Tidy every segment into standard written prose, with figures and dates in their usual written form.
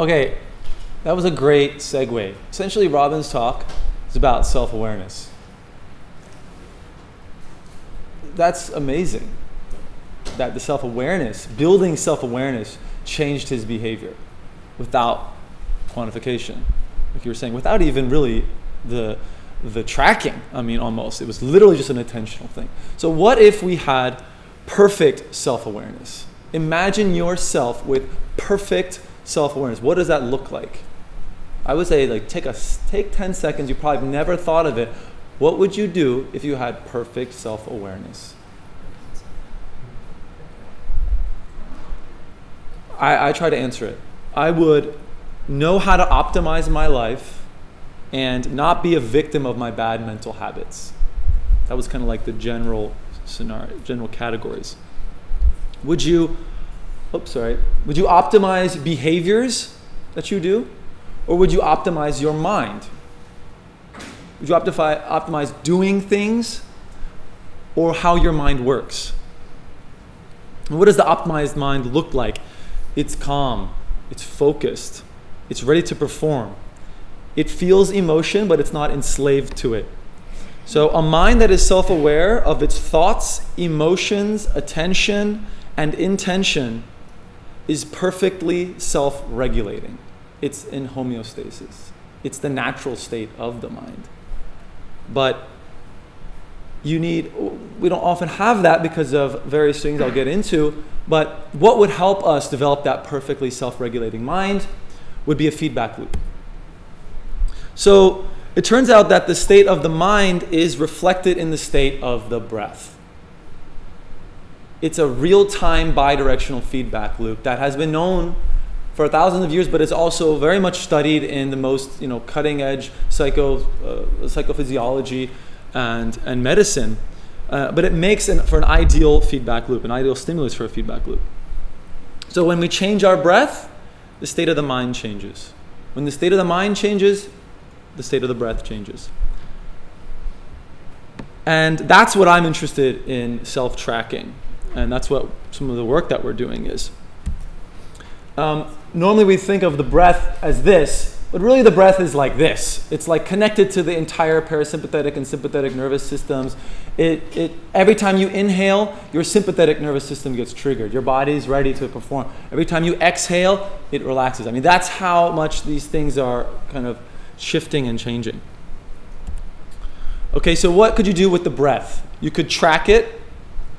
Okay, that was a great segue. Essentially, Robin's talk is about self-awareness. That's amazing that the self-awareness, building self-awareness, changed his behavior without quantification. Like you were saying, without even really the tracking. I mean, almost. It was literally just an intentional thing. So what if we had perfect self-awareness? Imagine yourself with perfect self-awareness. What does that look like? I would say, like, take 10 seconds. You probably never thought of it. What would you do if you had perfect self-awareness? I try to answer it. I would know how to optimize my life and not be a victim of my bad mental habits. That was kind of like the general scenario, general categories. Would you optimize behaviors that you do? Or would you optimize your mind? Would you optimize doing things or how your mind works? And what does the optimized mind look like? It's calm, it's focused, it's ready to perform. It feels emotion, but it's not enslaved to it. So a mind that is self-aware of its thoughts, emotions, attention, and intention is perfectly self-regulating. It's in homeostasis. It's the natural state of the mind. But we don't often have that because of various things I'll get into, but what would help us develop that perfectly self-regulating mind would be a feedback loop. So it turns out that the state of the mind is reflected in the state of the breath. It's a real-time bidirectional feedback loop that has been known for thousands of years, but it's also very much studied in the most cutting-edge psychophysiology and medicine. But it makes for an ideal feedback loop, an ideal stimulus for a feedback loop. So when we change our breath, the state of the mind changes. When the state of the mind changes, the state of the breath changes. And that's what I'm interested in self-tracking. And that's what some of the work that we're doing is. Normally we think of the breath as this, but really the breath is like this. It's like connected to the entire parasympathetic and sympathetic nervous systems. Every time you inhale, your sympathetic nervous system gets triggered. Your body's ready to perform. Every time you exhale, it relaxes. I mean, that's how much these things are kind of shifting and changing. Okay, so what could you do with the breath? You could track it,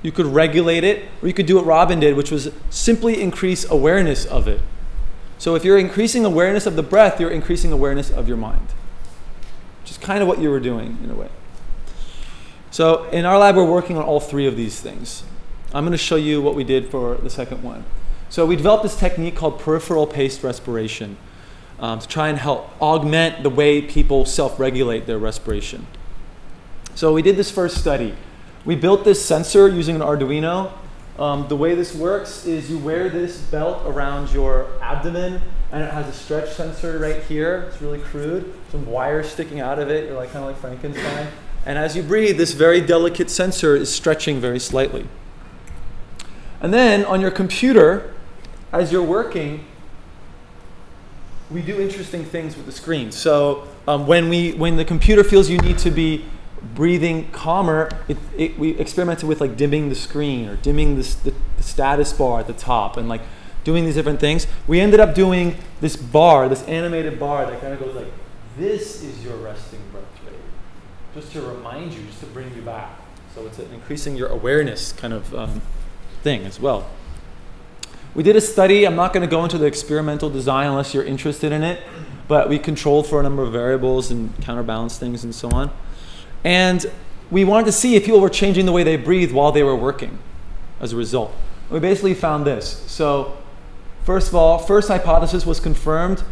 you could regulate it, or you could do what Robin did, which was simply increase awareness of it. So if you're increasing awareness of the breath, you're increasing awareness of your mind, which is kind of what you were doing in a way. So in our lab, we're working on all three of these things. I'm going to show you what we did for the second one. So we developed this technique called peripheral paced respiration to try and help augment the way people self-regulate their respiration. So we did this first study. We built this sensor using an Arduino. The way this works is you wear this belt around your abdomen, and it has a stretch sensor right here. It's really crude. Some wires sticking out of it. You're like kind of like Frankenstein. And as you breathe, this very delicate sensor is stretching very slightly. And then on your computer, as you're working, we do interesting things with the screen. So when the computer feels you need to be breathing calmer, we experimented with like dimming the screen or dimming the status bar at the top and like doing these different things. We ended up doing this bar, this animated bar that kind of goes like, this is your resting breath rate. Just to remind you, just to bring you back. So it's an increasing your awareness kind of thing as well. We did a study. I'm not going to go into the experimental design unless you're interested in it, but we controlled for a number of variables and counterbalanced things and so on. And we wanted to see if people were changing the way they breathe while they were working as a result. We basically found this. So first of all, first hypothesis was confirmed.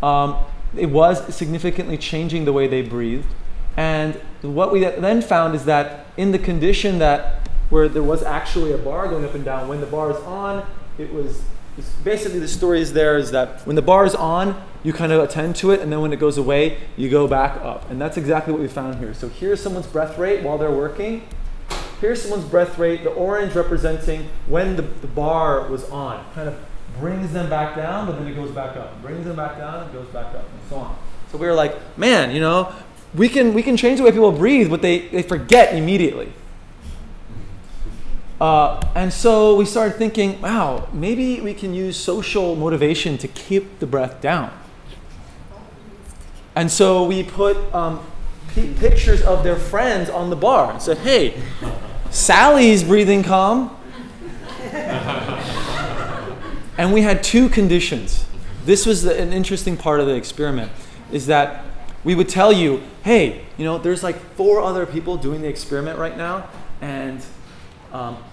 It was significantly changing the way they breathed. And what we then found is that in the condition where there was actually a bar going up and down, when the bar is on, basically the story is that when the bar is on, you kind of attend to it, and then when it goes away, you go back up. And that's exactly what we found here. So here's someone's breath rate while they're working. Here's someone's breath rate, the orange representing when the bar was on, kind of brings them back down, but then it goes back up. Brings them back down, it goes back up, and so on. So we were like, man, we can change the way people breathe, but they forget immediately. And so we started thinking, wow, maybe we can use social motivation to keep the breath down. And so we put pictures of their friends on the bar and said, hey, Sally's breathing calm. And we had 2 conditions. This was an interesting part of the experiment, is that we would tell you, hey, there's like 4 other people doing the experiment right now, and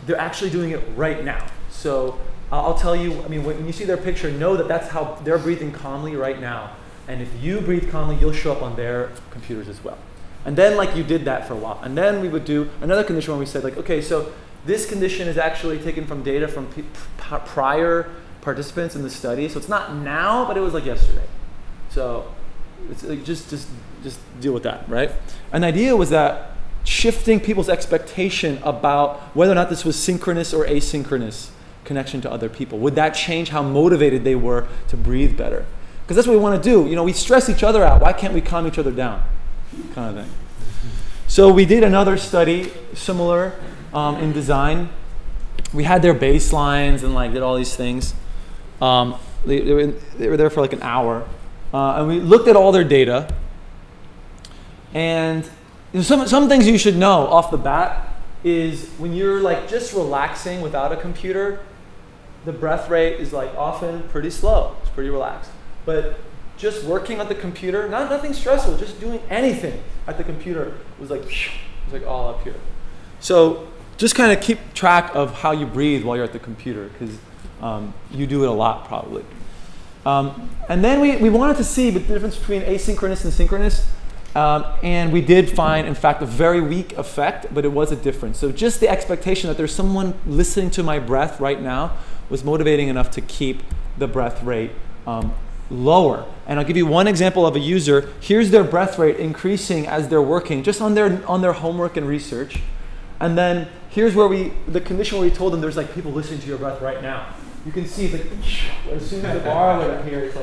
they're actually doing it right now. So I'll tell you, when you see their picture, know that that's how they're breathing calmly right now. And if you breathe calmly, you'll show up on their computers as well. And then you did that for a while. And then we would do another condition where we said okay, so this condition is actually taken from data from prior participants in the study. So it's not now, but it was like yesterday. So it's just deal with that, right? And the idea was that shifting people's expectation about whether or not this was synchronous or asynchronous connection to other people. Would that change how motivated they were to breathe better? Because that's what we want to do. We stress each other out. Why can't we calm each other down? Kind of thing. So we did another study similar in design. We had their baselines and did all these things. They were there for an hour. And we looked at all their data. And some things you should know off the bat is when you're just relaxing without a computer, the breath rate is often pretty slow. It's pretty relaxed. But just working at the computer, nothing stressful, just doing anything at the computer was all up here. So just kind of keep track of how you breathe while you're at the computer, because you do it a lot probably. And then we wanted to see the difference between asynchronous and synchronous. And we did find, in fact, a very weak effect, but it was a difference. So just the expectation that there's someone listening to my breath right now was motivating enough to keep the breath rate lower. And I'll give you one example of a user. Here's their breath rate increasing as they're working, just on their homework and research. And then here's where the condition where we told them there's people listening to your breath right now. You can see it's as soon as the bar went up here, it's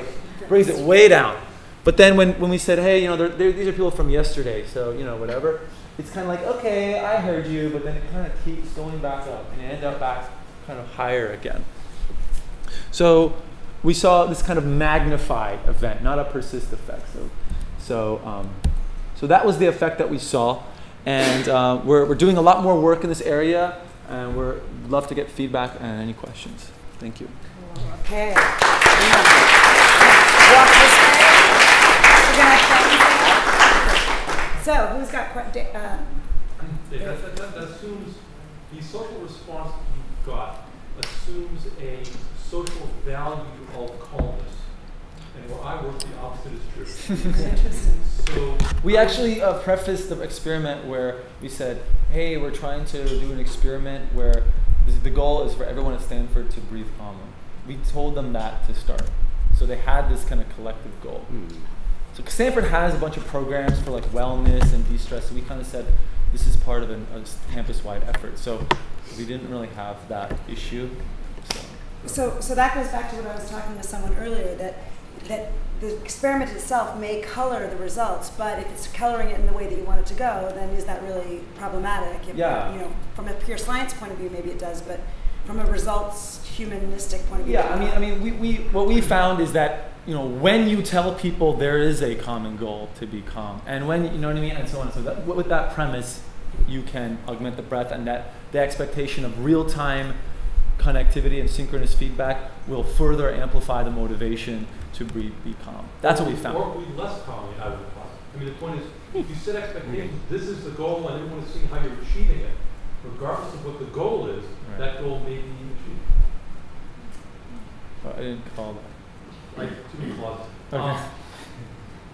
brings it way down. But then when we said, hey, these are people from yesterday, so whatever, it's kind of okay, I heard you, but then it kind of keeps going back up, and you end up back kind of higher again. So we saw this kind of magnified event, not a persist effect. So that was the effect that we saw, and we're doing a lot more work in this area, and we'd love to get feedback and any questions. Thank you. Okay. Walk this way. So, who's got that assumes the social response you got assumes a social value of calmness. And where I work, the opposite is true. So we actually prefaced the experiment where we said, hey, we're trying to do an experiment where the goal is for everyone at Stanford to breathe calmly. We told them that to start. So they had this kind of collective goal. So Stanford has a bunch of programs for wellness and de-stress. So we kind of said this is part of a campus-wide effort. So we didn't really have that issue. So that goes back to what I was talking with someone earlier, that the experiment itself may color the results, but if it's coloring it in the way that you want it to go, then is that really problematic? Yeah. From a pure science point of view, maybe it does, but from a results humanistic point of view. Yeah, we what we found is that when you tell people there is a common goal to be calm, and when and so on and so that, with that premise, you can augment the breath, and that the expectation of real-time connectivity and synchronous feedback will further amplify the motivation to be calm. That's what we found. Or breathe less calmly out of the class. The point is, if you set expectations, this is the goal, and everyone is seeing how you're achieving it. Regardless of what the goal is, right, that goal may be achieved. I didn't call that. To be clauses. Okay.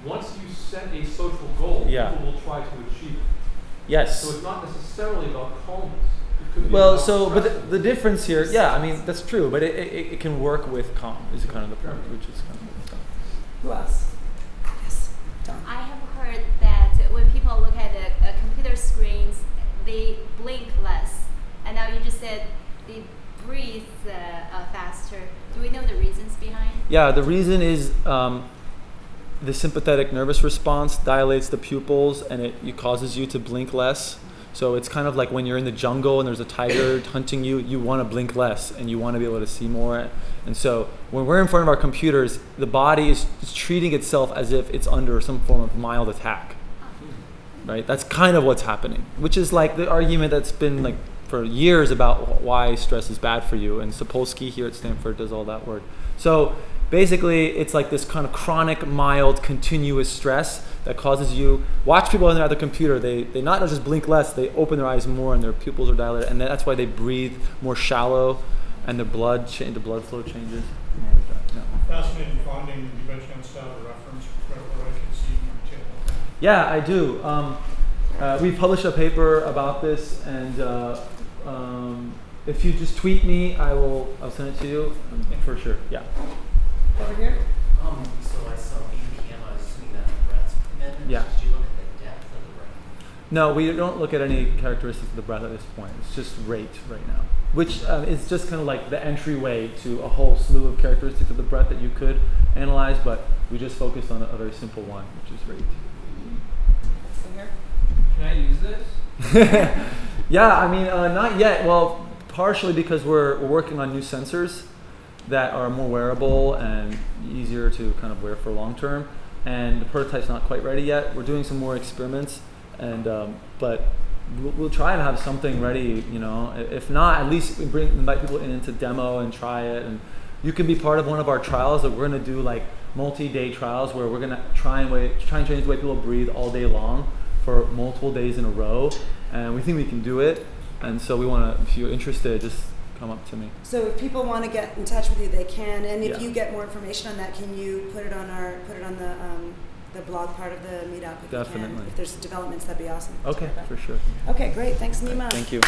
Once you set a social goal, people will try to achieve it. Yes. So it's not necessarily about calmness. Well, but the difference here, that's true, but it can work with calm, is kind of the point, which is kind of what we've done. Who else? Yes, Don. I have heard that when people look at the computer screens, they blink less. And now you just said they breathe faster. Do we know the Yeah, the reason is the sympathetic nervous response dilates the pupils and it causes you to blink less. So it's kind of like when you're in the jungle and there's a tiger hunting you, you want to blink less and you want to be able to see more. And so when we're in front of our computers, the body is treating itself as if it's under some form of mild attack. Right? That's kind of what's happening, which is like the argument that's been like for years about why stress is bad for you. And Sapolsky here at Stanford does all that work. So basically, it's like this kind of chronic, mild, continuous stress that causes you, watch people when they're at the computer, they not just blink less, they open their eyes more and their pupils are dilated, and that's why they breathe more shallow and the blood flow changes. Fascinating finding. You mentioned on style the reference, what I can see in detail. Yeah, I do. We published a paper about this, and if you just tweet me, I'll send it to you for sure. Yeah. Over here? So I saw BPM, I was assuming that the breath's commitment. Yeah. Did you look at the depth of the breath? No, we don't look at any characteristics of the breath at this point. It's just rate right now, which is just kind of like the entryway to a whole slew of characteristics of the breath that you could analyze, but we just focused on a very simple one, which is rate. Over here? Can I use this? Yeah, I mean, not yet. Well, partially because we're working on new sensors that are more wearable and easier to kind of wear for long term, and the prototype's not quite ready yet. We're doing some more experiments, and but we'll try and have something ready. You know, if not, at least we invite people in to demo and try it, and you can be part of one of our trials that we're going to do, like multi-day trials where we're going to try and change the way people breathe all day long for multiple days in a row, and we think we can do it. And so we want to, if you're interested, just come up to me. So if people want to get in touch with you, they can. And if Yeah. you get more information on that, can you put it on the blog part of the meetup? If Definitely. You can. If there's developments, that'd be awesome. Okay, for sure. Okay, great. Thanks, Neema. Thank you.